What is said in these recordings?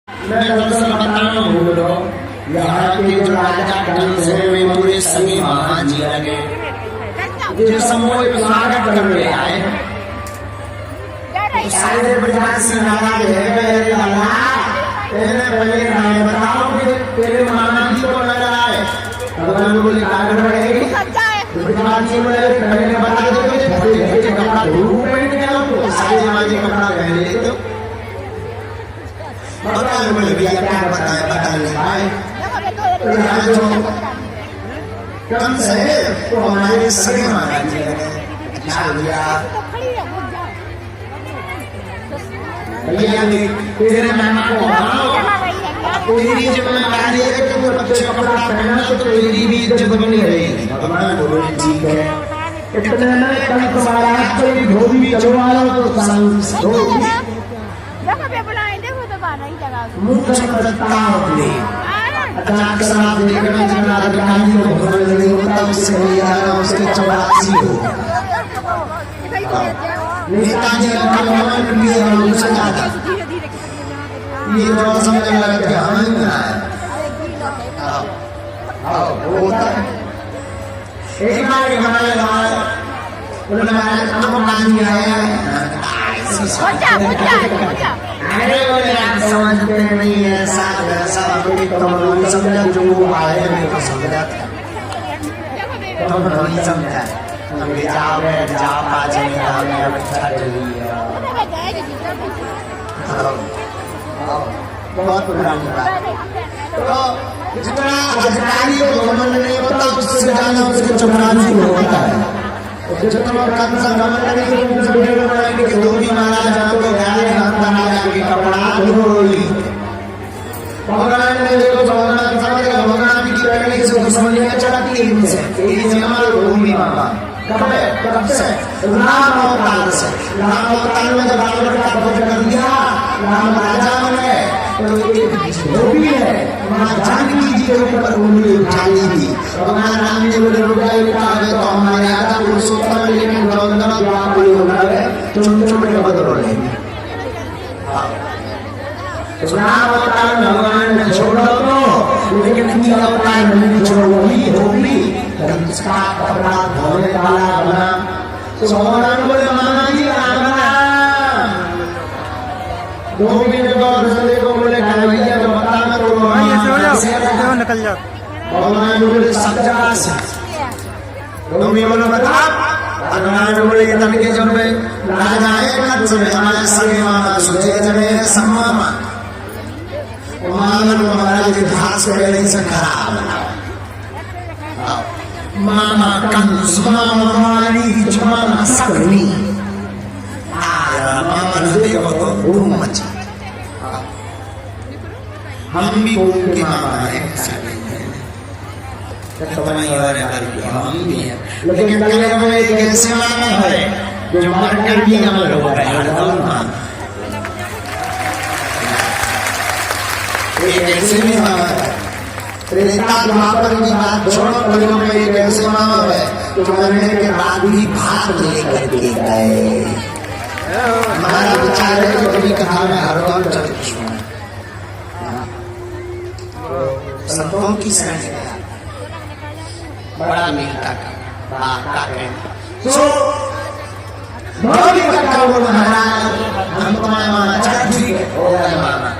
मैं दरअसल बताना भूल रहा हूँ, यहाँ के जो राजा कंस है वे पूरे सभी महाजी लगे जो समूह स्वागत करने आए। सारे बाजार से नाराज है, पहले बताओ कि तेरे मामा जी को लग रहा है। भगवान बोले कागज रहेगी भगवान जी बोले पहले बता दो कपड़ा धूप पहन के आओ तो सारे माजी कपड़ा पहन ले तो भगवान बोले भैया क्या बताए बता नहीं पाए। जो कंस है वो हमारे सगे महाराज जी लगे भैया तेरे मामा को तेरी जिम्मेदारी है कि वो अच्छे कपड़ा पहना तो तेरी भी इज्जत बनी रहेगी। भगवान बोले ठीक है। इतने में कंस महाराज को धोबी चलवा लो तो मुख करता होते अचानक शराब देखने जितना अधिकारी को भगवान नहीं होता उससे नहीं आ रहा उसके 84 हो नेताजी का भगवान लिए उनसे ज्यादा ये तो समझ लगा कि हमें है वो होता है। एक बार हमारे गाँव उन्होंने काम नहीं आया अरे बोले आप समझते नहीं है ऐसा समझा जो आए नहीं तो समझा तो नहीं समझा जाओ पाँच बहुत पुरानी बात। तो जितना अधिकारी को घमंड नहीं होता उससे ज्यादा उसके चुपरानी को होता है। जितना कंस घमंड नहीं कि धोबी महाराज आपको गाय के कपड़ा धोई भगवान ने देखो भगवान समझ गया भगवान की पहले से समझ में चला कि इनसे ये हमारे धोबी मामा कब से राम अवतार से राम अवतार में जब रावण का वध कर दिया राम राजा बने तो धोबी है मां जानकी जी के ऊपर उंगली उठा ली थी। भगवान राम जी बोले रुका तो हमारे आधा पुरुषोत्तम लेकिन द्वापर चुन के बदल लेंगे। राम अवतार भगवान ने छोड़ो तो लेकिन ये अवतार नहीं छोड़ो वही होगी इसका कपड़ा धोने वाला बना। तो भगवान बोले मामा जी धोबी ने को बोले भैया तो बता करो निकल जाओ। भगवान बोले सच्चा से धोबी बोले बता भगवान बोले ये तनके जब राजा है कंस में हमारे सगे मामा सुचेत में सम्मामा मामन महाराज के घास को नहीं से खराब मामा कंस मामा वाली मामा सकनी मामा नदी को तो धूम मची हम भी उनके मामा हैं तो बनाई वाले हम भी हैं लेकिन कल में एक ऐसे मामा है जो मर कर भी अमर हो गए हरदम एक ऐसे भी मामा है त्रेता द्वापर की बात छोड़ो कलियों में एक ऐसे मामा है जो मरने के बाद भी भात लेकर के गए। हमारा विचार है कि कभी कथा में हरदम चल संतों की शरण बड़ा मिलता का महाराज हम तुम्हारे मामा चाची हो गए मामा।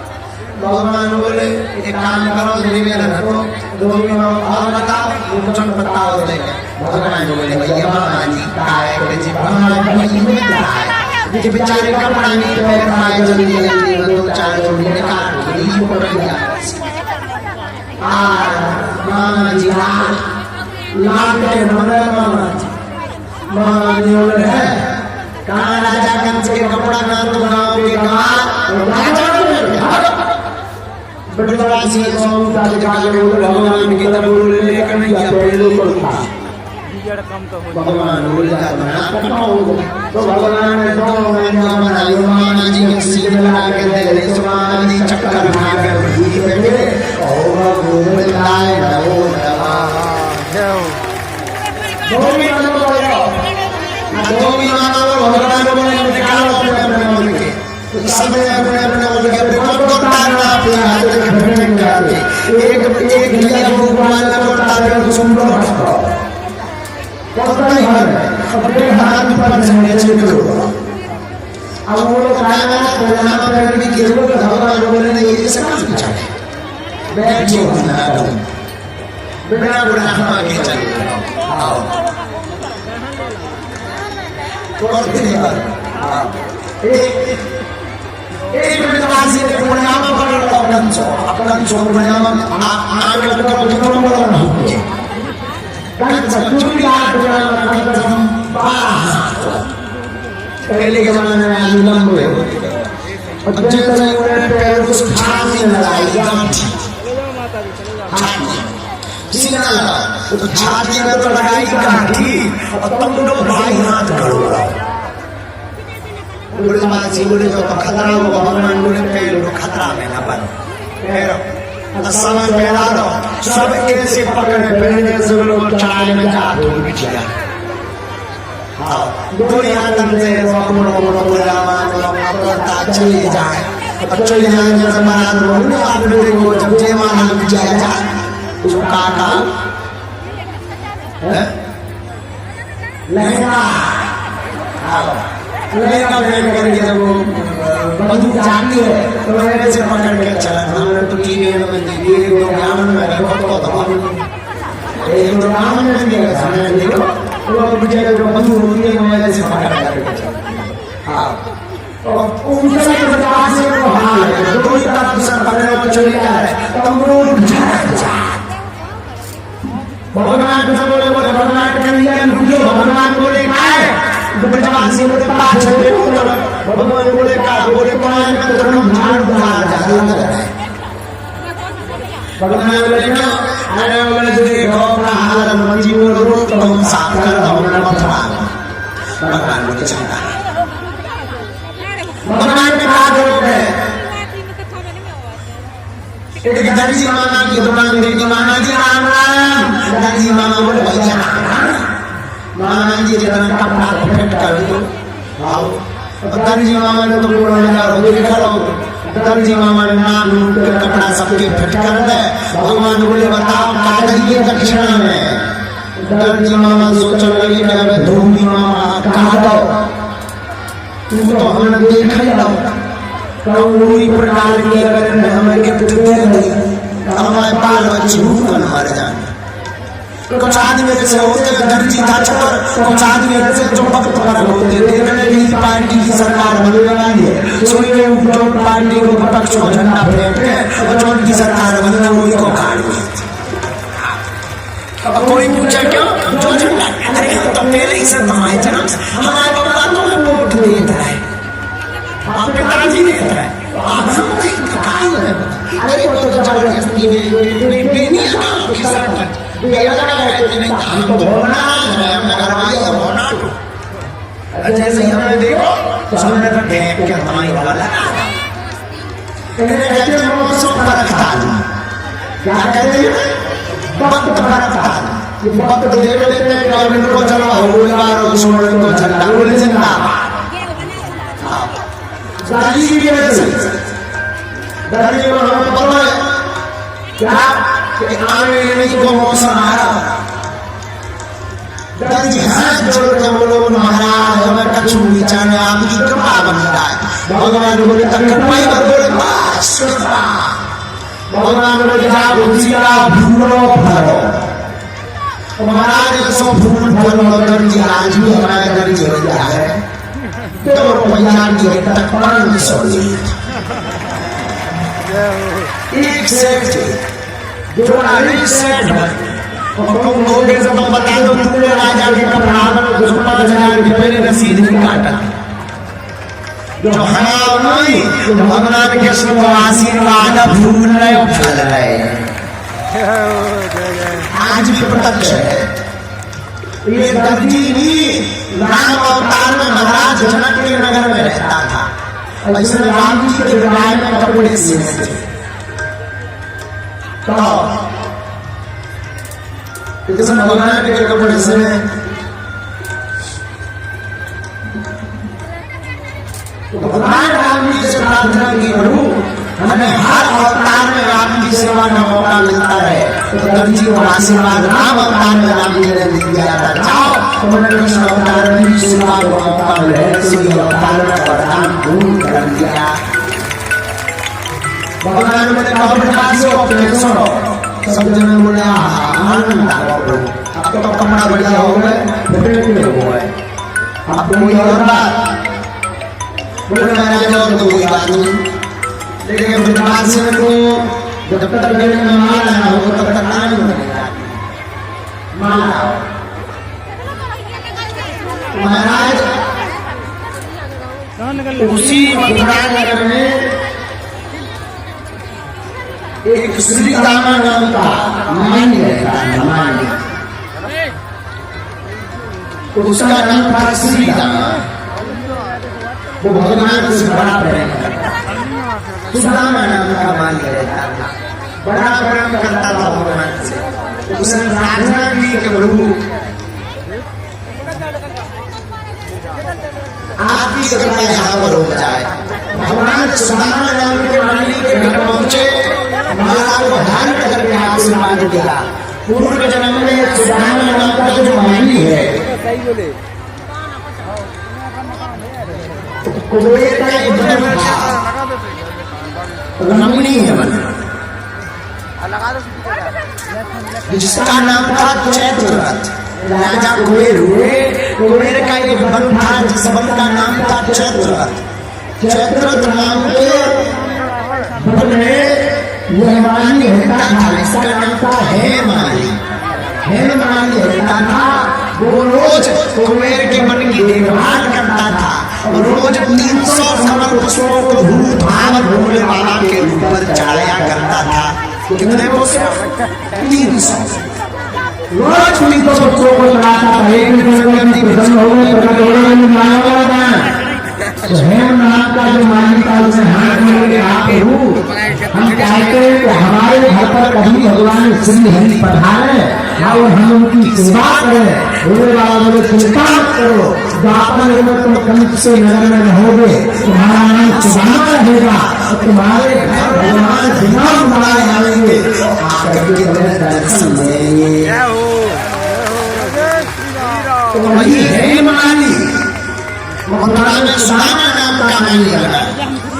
भगवान बोले एक काम करो निवेदन रखो धोबी और बताओ वचन बताओ देंगे। भगवान बोले भैया मामा जी काय जी भगवान बेचारे कपड़ा नहीं पहन पाए जल्दी जल्दी दो चार जोड़ी निकाल दी पकड़ लिया मामा जी लाल के नमरे मामा जी बोले है कहाँ राजा कंस के कपड़ा ना तो बनाओगे कहाँ बटवासी भगवान की तरफ लेकर नहीं पहले पड़ता भगवान बोल तो भगवान ने तो मामा जी के सीधे लगा के दे स्वामी चक्कर मार कर जी बैठे और गोविंदाय नमो नमः धोबी मामा भगवान बोले निकालो अपने मन के सब अपने मन के चले करो अब वो लोग आएगा तो यहाँ पर भी किसी को भगवान बोले नहीं ये सब कुछ चाहिए बैठिए बिना बुढ़ापा के चले आओ करते हैं एक विद्वासी के परिणाम पर अपन सो परिणाम आगे लगकर जितना बड़ा नहीं kan चुरी आठ परिणाम पहले के जमाने में आदमी लंबे और जब तक उन्हें पैर को छाती में लगाई गांठी सीना लगा तो छाती में तो लगाई गांठी और तुम लोग भाई हाथ करो बोले मासी बोले जो खतरा हो भगवान बोले पैर को खतरा में ना बनो पैर समय पैरा दो सब कैसे पकड़े पहले से लोग चाय में जा दो बिटिया हाँ दुनिया तंत्रे रोमनो बोला माता चली जाए अब चली जाए जैसे महाराज बोले आपने देखो जब जय महाराज जाए जा उसको काका लहंगा लहंगा पहन करके जब वो बंदूक जाती है तो लहंगे से पकड़ के चला हमने तो टीवी में देखी एक दो ग्रामीण में एक दो ग्रामीण में देखा सामने देखो वो बेचारे जो बंदूक होती है वो ऐसे पकड़ करके चला हाँ और उनसे प्रकार से वो हाल है दो ही तरफ से पकड़े को चले जा रहे तो हम लोग भगवान को बोले भगवान कर दिया भगवान बोले काय बचवासी बोले पाँच भगवान बोले का बोले पाँच में तो हम झाड़ बुझा जाए भगवान बोले क्यों अरे बोले देखो अपना हाल मंजी बोल रो तो हम साफ कर दो अपना मथुरा भगवान बोले चंगा भगवान के हाथ रोक है एक दर्जी मामा की दुकान देखी मामा जी राम राम दर्जी मामा बोले भैया मामा जी जितना कपड़ा फिट कर दो आओ दर्जी मामा ने तो बोला यार देखा लो दर्जी मामा ने नाम के कपड़ा सबके फिट कर दे भगवान बोले बताओ क्या करिए दक्षिणा में दर्जी मामा सोचने लगे कि अबे धोबी मामा कहा दो तुम तो हमने देखा ही ना कौड़ी प्रकार की अगर हमें गिफ्ट दे रही हमारे बाल बच्चे भूख न मर जाए कुछ आदमी ऐसे होते हैं दर्जी ताचकर कुछ आदमी ऐसे जो भक्त पर होते देखने की पार्टी की सरकार बनने वाली है सुनिए जो पार्टी को विपक्ष को झंडा फेंकते और जो उनकी सरकार बनने वही को काट अब कोई पूछे क्यों जो झंडा अरे हम तो पहले ही से हमारे जन्म से हमारे बाबा तो हमें वोट देता है आप पिताजी देता है आप हम अरे वो तो जबरदस्ती में बेनी किसान हम तो भोनाथ है हमने करवाई है भोनाथ जैसे हमने देखो हमने तो ढेक के हमारी वाला लगा इन्हें कहते हैं मौसम परखताल क्या कहते हैं वक्त परखताल ये वक्त देख लेते हैं गवर्नमेंट को चलो होलवार और छोड़ने को झंडा बोले जिंदाबाद दादी की वजह से दादी को हमें पता है क्या कि आने नहीं को मौसम आ रहा दादी हाथ जोड़ के बोलो महाराज हमें कछु बिचाने आपकी कृपा बन रहा है भगवान बोले तक कृपाई कर बोले बस कृपा भगवान बोले आप उसीरा फूलो फलो महाराज सो फूल फलो दर्जी आज भी हमारे दर्जी हो गया है तो रुपया की तक 500 एक सेट जो एक सेट तुम लोगे से तुम बता दो तुमने राजा के कपड़ा में 10,000 के पहले रसीद नहीं काटा जो हमारा नहीं भगवान के शुभ आशीर्वाद फूल रहे और फल रहे आज भी प्रत्यक्ष है ये दर्जी भी राम अवतार में महाराज जनक के नगर में रहता था ऐसे राम जी के विवाह में कपड़े सीने थे तो किसी भगवान के कपड़े सीने भगवान राम जी से प्रार्थना की प्रभु हमें हर अवतार में राम की सेवा का मौका मिलता है तो दर्जी को आशीर्वाद राम अवतार में राम जी ने दिया था जाओ पवन कृष्ण अवतार में सुना अवतार है श्री अवतार का वरदान पूर्ण कर दिया। भगवान ने कहा ब्रह्माजी को अपने सुनो। सब जन बोले आनंद आ गया, अब तो कमरा बढ़िया हो गए, बेटे हो गए, अब कोई और बात बोले महाराज और तो कोई बात नहीं। लेकिन ब्रह्माजी को जब तक मेरे में माला ना हो तब तक आनंद नहीं आता। माला महाराज उसी मथुरा नगर में एक श्री रामा नाम का मानी रहता है, मानी। तो उसका नाम था श्री रामा। वो भगवान से बड़ा प्रेम करता था। सुदामा नाम का मानी रहता था, बड़ा प्रेम करता था भगवान से। तो उसने प्रार्थना की कि प्रभु आपकी कृपा यहाँ पर हो जाए। भगवान सुदामा नाम के माली के घर पहुंचे, माला को धारण करके आशीर्वाद दिया। पूर्व जन्म में सुदामा नाम का जो माली है कुबेर का एक बन था, रमणीय बन, जिसका नाम था चैत्ररथ। राजा कुबेर हुए, कुबेर का एक वन था जिस वन का नाम था चैत्ररथ। चैत्ररथ नाम के वन में यह माली रहता था, इसका नाम था हेममाली। हेममाली रहता था, वो रोज कुबेर के मन की देखभाल करता था और रोज 300 समर पुष्पों को भूत भाव भोले बाबा के ऊपर चढ़ाया करता था। कितने पुष्प? 300 रोज 300 पुष्पों को चढ़ाता था। एक प्रसन्न हो गए, प्रकट हो गए, हेम नाम का जो माली था उसे हाथ में लेके आप हम चाहते हैं कि हमारे घर पर कभी भगवान श्री हरि पधारे और हम उनकी सेवा करें। बोले बाबा बोले चिंता मत करो, द्वापर युग में तुम कंस से नगर में रहोगे, तुम्हारा नाम सुदामा रहेगा और तुम्हारे घर भगवान बिना बुलाए आएंगे, आकर के तुम्हें दर्शन देंगे। तो वही है माली। मथुरा में सुदामा नाम का माली लगा।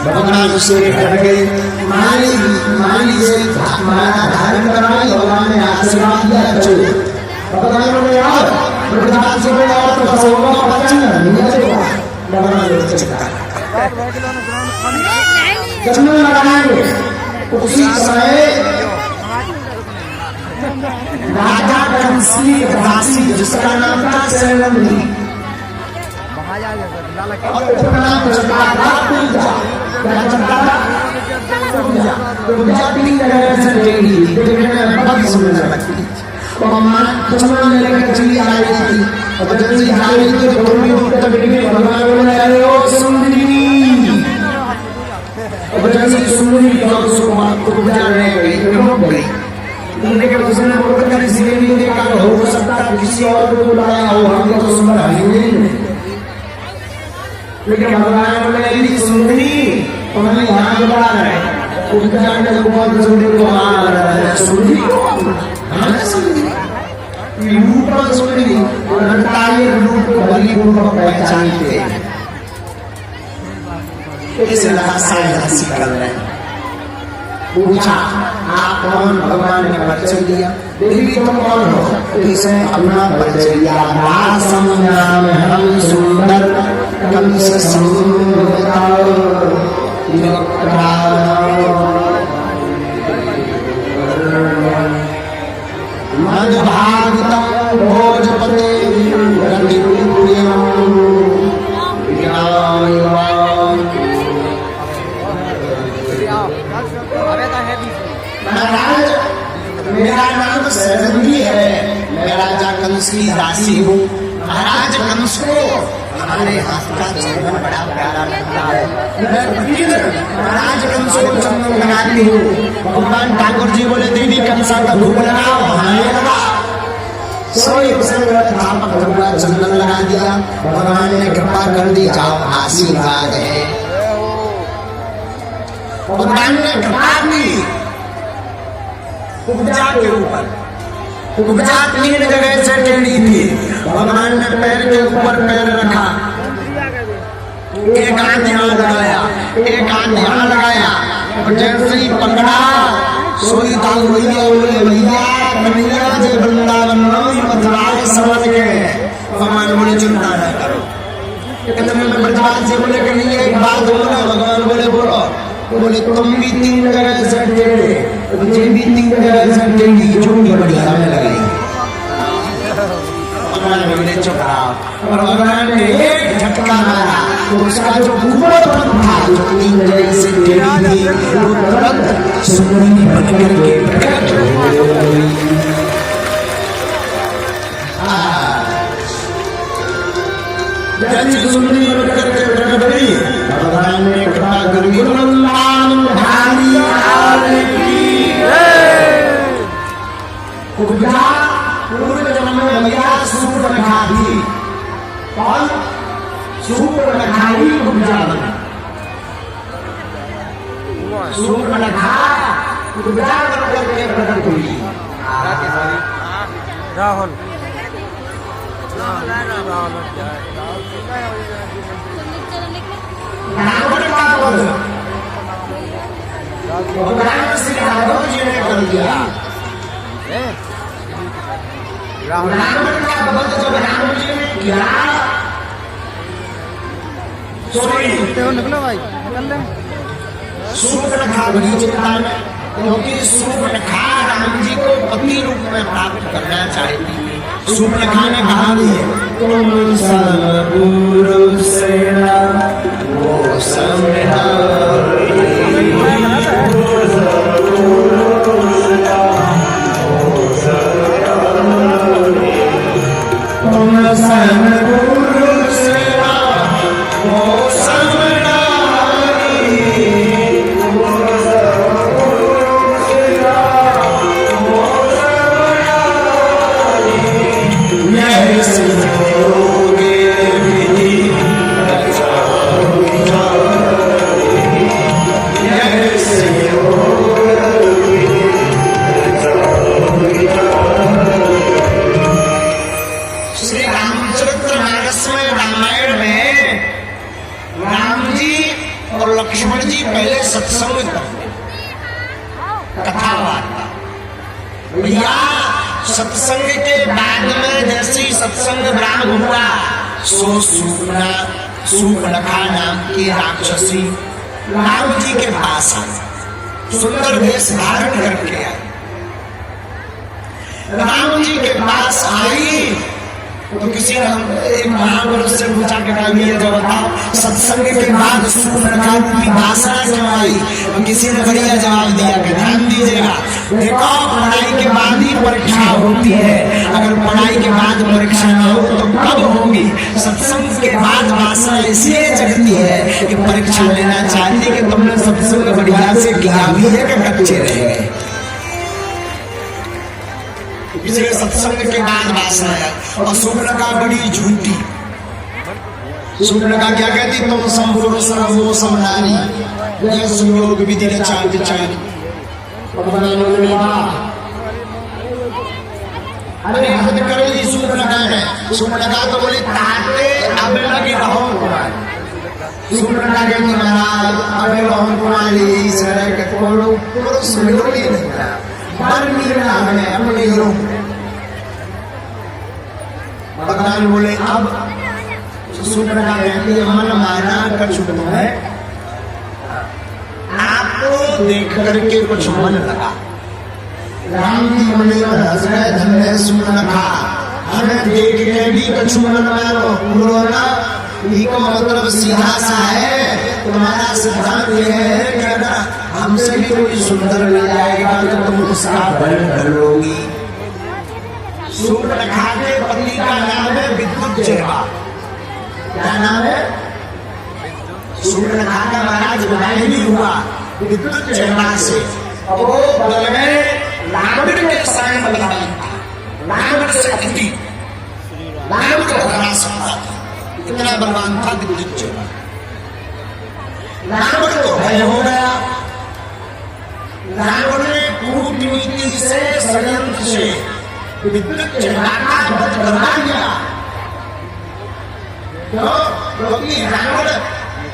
भगवान से करके माली से माला धारण कराई, भगवान ने आशीर्वाद दिया। चलो भगवान बोले आओ, भगवान से बोले आओ तो सबको बचन नहीं चलेगा। भगवान बोले चलता चंदन लगाएंगे। उसी समय राजा कंस की दासी जिसका नाम था शैलंदी और उपनाम चलता था पूजा। क्या चलता था? पूजा 3 जगह से टेढ़ी, देखने में बहुत सुंदर लगती। तो मां चंदन लेकर चली आ रही थी और जब चली आ रही थी तो थोड़ी दूर तक देखने भगवान बोले अरे ओ सुंदरी। और जब सुंदरी तो उसको मां को पूजा रह गई, रुक गई। लेकिन उसने बोलकर इसलिए नहीं देखा, हो सकता है किसी और को बुलाया हो, हमको तो सुंदर है नहीं। लेकिन भगवान बोले सुंदरी तुम्हें यहाँ बुला रहे, उनका बहुत सुंदरी को मार रहा है। सुंदरी रूप सुंदरी रूप को बली रूप पहचानते इस हंसी कर रहे हैं। पूछा आप कौन? भगवान ने परिचय दिया। देवी तुम कौन हो? इसे अपना परिचय दिया। दासम नाम हम सुंदर कंस मद्भागवतम भोजपते महाराज मेरा नाम शैलंदी है, मैं राजा कंस की दासी हूँ। महाराज कंस को हमारे हाथ का चंदन बड़ा प्यारा लगता है। मैं महाराज कंस को चंदन लगाती हूँ। भगवान ठाकुर जी बोले देवी कंसा का धूप लगाओ, बनाने लगा। सोई चंदन लगा दिया। भगवान ने कृपा कर दी, जाओ आशीर्वाद है। भगवान ने कृपा दी उपजा के ऊपर। उपजा 3 जगह से टेढ़ी थी, भगवान ने पैर के ऊपर पैर रखा, एक हाथ यहाँ लगाया, एक हाथ यहाँ लगाया, और जैसे ही पकड़ा सोई ताल भैया बोले भैया कन्हैया जय वृंदावन मथुरा के समझ गए। भगवान बोले चिंता न करो। इतने में ब्रजवाल से बोले कन्हैया एक बात बोलो ना। भगवान बोले बोलो। बोले तुम भी 3 जगह से टेढ़े, मुझे भी 3 जगह से टेढ़ी, जो भी बढ़िया में लगाई। भगवान बोले चुप रहो, और भगवान ने एक झटका मारा तो उसका जो ऊपर था जो 3 जगह से टेढ़ी थी वो तुरंत सुंदरी बनकर के प्रकट हो गई। जैसी सुंदरी बनकर के प्रकट हुई, भगवान ने कृपा कर दी भारी उपजा पूर्व जन्म में भैया सूर्पनखा थी। कौन? सूर्पनखा ही उपजा बना। सूर्पनखा उपजा बनकर के प्रकट हुई। राहुल रावण का वध भगवान श्री राघव जी ने कर दिया। रावण का वध जब राम जी ने किया, निकलो भाई, निकल ले। सूर्पनखा बड़ी चिंता में, क्योंकि सूर्पनखा राम जी को पति रूप में प्राप्त करना चाहती है। सूर्पनखा ने कहा भी है तुम सर्वपुरुष सेना वो समझा लक्ष्मण जी पहले सत्संग करते, कथा वार्ता। भैया सत्संग के बाद में जैसे ही सत्संग ब्राह्म हुआ, सो सूर्पनखा नाम की राक्षसी राम जी के पास आई, सुंदर वेश धारण करके आई। राम जी के पास आई तो किसी ने एक महापुरुष से पूछा कि ये जो बताओ सत्संग के बाद सूर्पनखा की भाषा क्यों आई? किसी ने बढ़िया जवाब दिया कि ध्यान दीजिएगा, देखो पढ़ाई के बाद ही परीक्षा होती है, अगर पढ़ाई के बाद परीक्षा न हो तो कब होगी? सत्संग के बाद भाषा इसलिए जगती है कि परीक्षा लेना चाहती है कि तुमने सत्संग बढ़िया से किया भी है कि कच्चे रह गए। इसलिए सत्संग के बाद वासना है। और सूर्पनखा बड़ी झूठी। सूर्पनखा क्या कहती? तुम संपुरुष रहो सम नारी, यह संयोग विधि रचा विचारी। अरे हद कर ली सूर्पनखा ने। सूर्पनखा तो बोली ताते अब लगी रहो कुमारी। सूर्पनखा कहती महाराज अबे रहो कुमारी, इस तरह के पुरुष मिलोगी नहीं है अपने हीरो। भगवान बोले अब सूर्पनखा कहती है मन माना कर छुट है, आपको देख करके कुछ मन लगा। राम जी मन हंस गए, धन्य सूर्पनखा, हमें देख के भी कुछ मन मानो पूरो ना। को मतलब सीधा सा है, तुम्हारा सिद्धांत यह है कि अगर हमसे भी कोई सुंदर मिल जाएगा तो तुम उसका बल कर लोगी। सूर्पनखा के पति का नाम है विद्युत चेहरा। क्या नाम है? सूर्पनखा का महाराज विवाह नहीं हुआ विद्युत चेहरा से। वो बदल में रावण के समान बदलाई था, रावण से अतिथि, रावण को हरा सकता था, इतना बलवान था विद्युत चेहरा। रावण को भय हो गया। रावण ने कूटनीति से षड्यंत्र से विद्युत चेहरा का वध करवा दिया। क्यों? क्योंकि रावण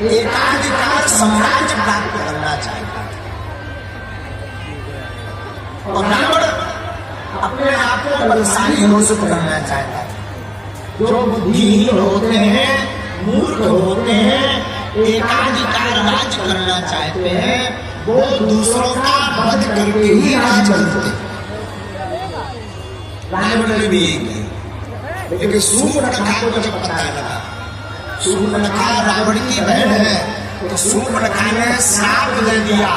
एकाधिकार साम्राज्य प्राप्त करना चाहता और रावण अपने आप को बलशाली घोषित करना चाहता है। जो बुद्धिहीन होते हैं, मूर्ख होते हैं, एकाधिकार राज करना चाहते हैं, वो दूसरों का वध करके ही राज करते हैं। रावण ने भी यही किया। लेकिन सूर्पणखा को जब पता लगा, सूर्पणखा रावण की बहन है, तो सूर्पणखा ने श्राप दे दिया,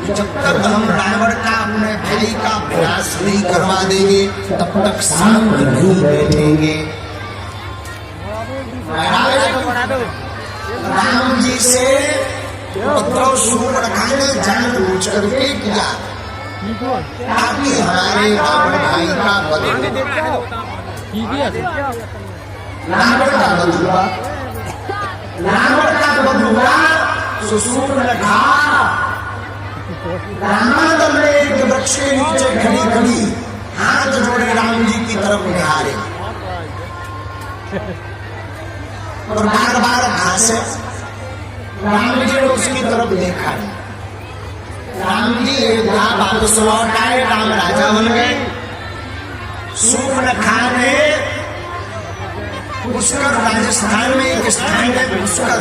जब तक हम रावण का अपने भाई का विनाश नहीं करवा देंगे तब तक शांत नहीं बैठेंगे। राम जी से उपद्रव सूर्पणखा ने जानबूझ करके किया ताकि हमारे रावण भाई का वध रावण का वध हुआ। रावण का वध हुआ तो सूर्पणखा रामादल में एक वृक्ष के नीचे खड़ी खड़ी हाथ जोड़े राम जी की तरफ निहारे और बार बार हंसे। राम जी ने उसकी तरफ देखा। राम जी अयोध्या वापस लौट आए, राम राजा बन गए। सूर्पणखा ने पुष्कर, राजस्थान में एक स्थान है पुष्कर,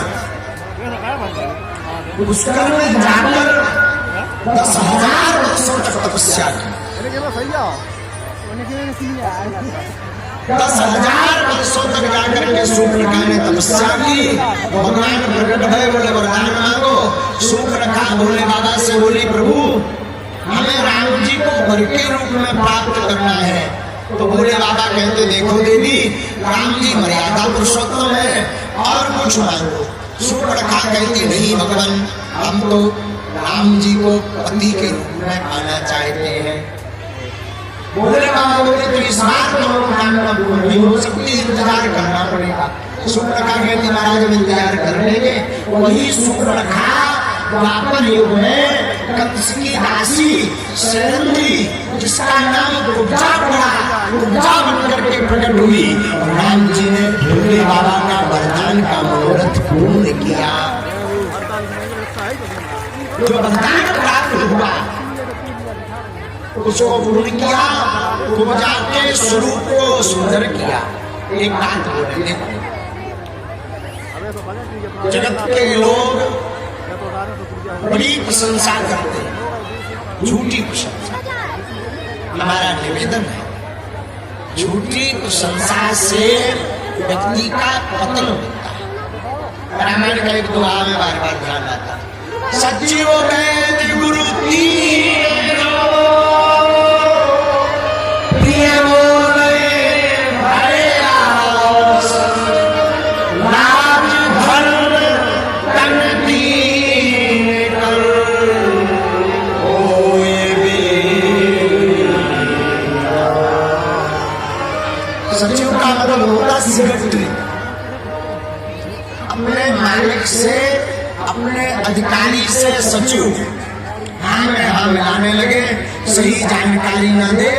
पुष्कर में जाकर 10,000 वर्षों तक तपस्या की। 10,000 वर्षों तक जाकर के सूर्पणखा ने तपस्या की। भगवान प्रकट भय, बोले वरदान मांगो। सूर्पणखा भोले बाबा से बोली, प्रभु हमें राम जी को वर के रूप में प्राप्त करना है। तो भोले बाबा कहते, देखो देवी, राम जी मर्यादा पुरुषोत्तम है, और कुछ मांगो। सूर्पणखा कहती, नहीं भगवान, हम तो राम जी को पति के रूप में पाना चाहते हैं। भोले बाबा बोले, तो इस बात को मानना नहीं हो सकती, इंतजार करना पड़ेगा। सूर्पणखा कहती, महाराज हम इंतजार कर लेंगे। वही सूर्पणखा द्वापर युग में कत्स्की दासी शरंगी, जिसका नाम कुब्जा पड़ा, कुब्जा बनकर के प्रकट हुई और राम जी ने भोले बाबा का वरदान का मनोरथ पूर्ण किया। जो वरदान प्राप्त हुआ उसको पूर्ण किया, कुब्जा के स्वरूप को सुंदर किया। एक बात बोलने, जगत के लोग बड़ी प्रशंसा करते हैं, झूठी प्रशंसा। हमारा निवेदन है, झूठी प्रशंसा से व्यक्ति का पतन होता है। रामायण का एक दुआ में बार बार ध्यान आता है, सचिव वैद्य गुरु तीनों प्रिय बोले भय आस, राज धर्म तन दीन कर होए वीर। सचिव का मतलब होता सेक्रेटरी, अपने मालिक से, अपने अधिकारी से सचिव हाँ में हाँ मिलाने लगे, सही जानकारी न दे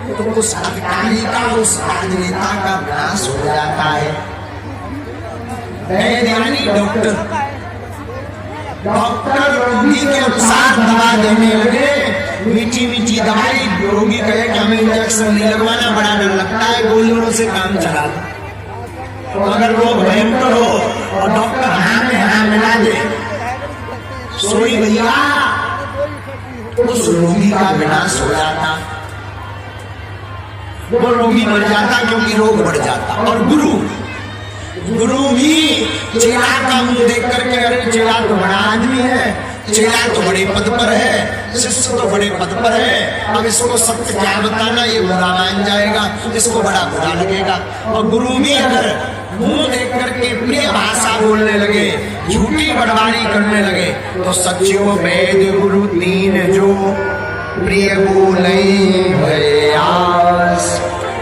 तो उस अधिकारी का, उस राजनेता का विनाश हो जाता है। वैज्ञानिक डॉक्टर रोगी के अनुसार दवा देने लगे, मीठी मीठी दवाई। रोगी कहे कि हमें इंजेक्शन नहीं लगवाना, बड़ा डर लगता है, गोलियों से काम चला दो। तो अगर वो भयंकर हो और डॉक्टर हाँ में हाँ मिला दे, सोई भैया उस रोगी का विनाश हो जाता, वो रोगी मर जाता, क्योंकि रोग बढ़ जाता। और गुरु भी चेला का मुंह देख करके, अरे चेला तो बड़ा आदमी है, चेला तो बड़े पद पर है, शिष्य तो बड़े पद पर है, अब इसको सत्य क्या बताना, ये बुरा मान जाएगा, इसको बड़ा बुरा लगेगा। और गुरु भी अगर मुंह देख करके प्रिय भाषा बोलने लगे, झूठी बड़वारी करने लगे, तो सचिव वैद्य गुरु तीन जो प्रिय बोले भयास,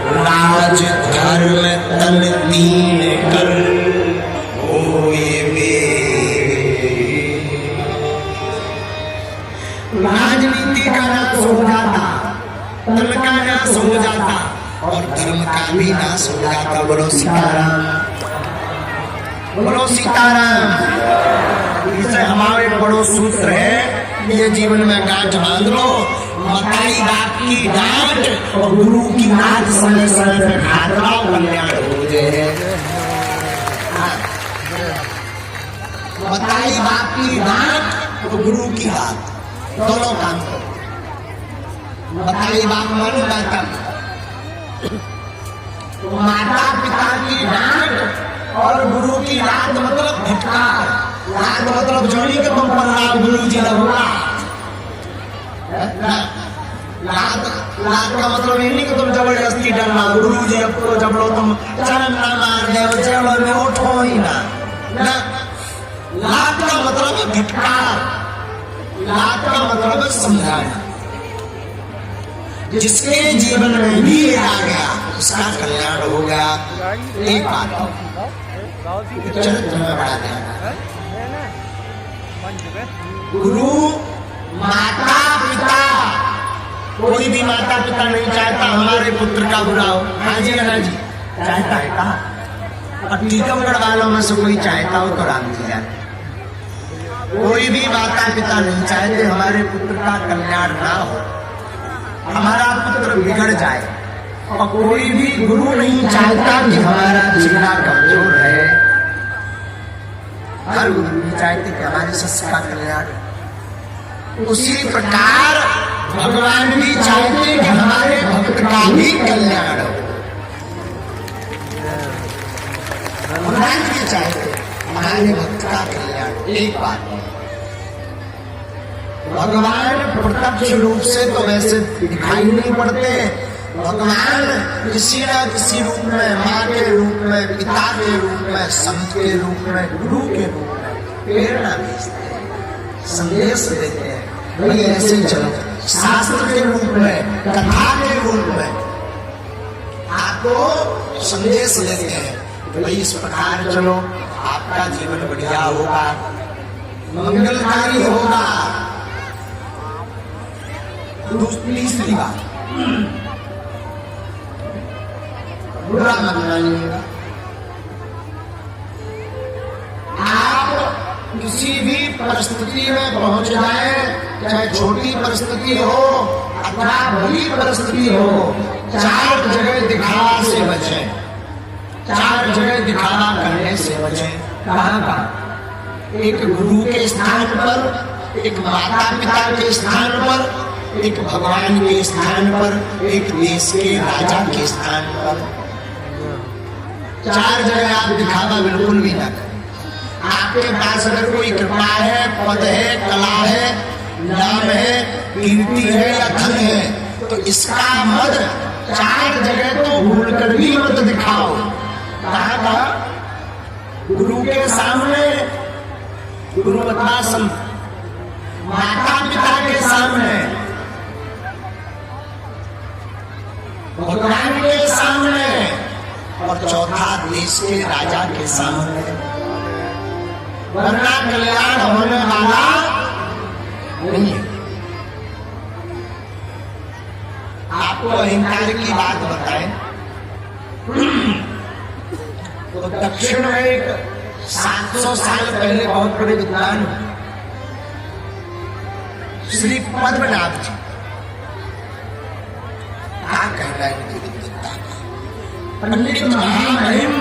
राज धर्म तन दीन कर होए वीर। राजनीति का नाश हो जाता, तन का नाश हो जाता और धर्म का भी नाश हो जाता। बोलो सीताराम। बोलो सीताराम। इसे हमारे बड़ो सूत्र है, ये जीवन में गांठ बांध लो, मताई बाप की डांट और गुरु की नाथ समय समय पे खात रहो, कल्याण हो जाए। मताई बाप की डांट और गुरु की बात दोनों काम करो। मताई बाप मानो माता, माता पिता की डांट और गुरु की लात मतलब फटकार। लात मतलब जोड़ी के तुम पर गुरु जी ने बोला। लात का मतलब ये नहीं कि तुम जबरदस्ती डरना, गुरु जी अब तो जब लो तुम चरण ना मार दे जेल में उठो ही ना। लात का मतलब है फटकार, लात का मतलब है समझाना। जिसके जीवन में भी आ गया उसका कल्याण हो गया। एक बात चरित्र में बड़ा ध्यान, गुरु माता पिता, कोई भी माता पिता नहीं चाहता हमारे पुत्र का बुरा हो। हाँ जी ना जी, चाहता है कहा? और टीकमगढ़ वालों में से कोई चाहता हो तो राम जी जाने। कोई भी माता पिता नहीं चाहते हमारे पुत्र का कल्याण ना हो, हमारा पुत्र बिगड़ जाए। और कोई भी गुरु नहीं चाहता कि हमारा जीना कमजोर है। हर गुरु नहीं चाहते कि हमारे शिष्य का कल्याण। उसी प्रकार भगवान भी चाहते कि हमारे भक्त का भी कल्याण हो। भगवान भी चाहते हमारे भक्त का कल्याण। एक बात, भगवान प्रत्यक्ष रूप से तो वैसे दिखाई नहीं पड़ते। भगवान किसी न किसी रूप में, माँ के रूप में, पिता के रूप में, संत के रूप में, गुरु के रूप में प्रेरणा भेजते हैं, संदेश देते हैं, भाई ऐसे चलो। शास्त्र के रूप में, कथा के रूप में आपको संदेश देते हैं, भाई इस प्रकार चलो, आपका जीवन बढ़िया होगा, मंगलकारी होगा। तीसरी बात, बुरा मानना नहीं होगा। आप किसी भी परिस्थिति में पहुंच जाए, चाहे छोटी परिस्थिति हो अथवा बड़ी परिस्थिति हो, चार जगह दिखावा से बचें, चार जगह दिखावा करने से बचें। कहाँ का? एक गुरु के स्थान पर, एक माता पिता के स्थान पर, एक भगवान के स्थान पर, एक देश के राजा के स्थान पर। चार जगह आप दिखावा बिल्कुल भी ना करें। आपके पास अगर कोई कृपा है, पद है, कला है, नाम है, कीर्ति है या धन है, तो इसका मद चार जगह तो भूल कर भी मत दिखाओ। कहा था? गुरु के सामने, गुरु अथवा संत, माता पिता के सामने, भगवान के सामने, और चौथा देश के राजा के सामने, वरना कल्याण होने वाला नहीं है। आपको अहंकार की बात बताएं तो दक्षिण में एक 700 साल पहले बहुत बड़े विद्वान श्री पद्मनाभ जी, क्या कहना है इनकी विद्वत्ता का, पंडित महामहिम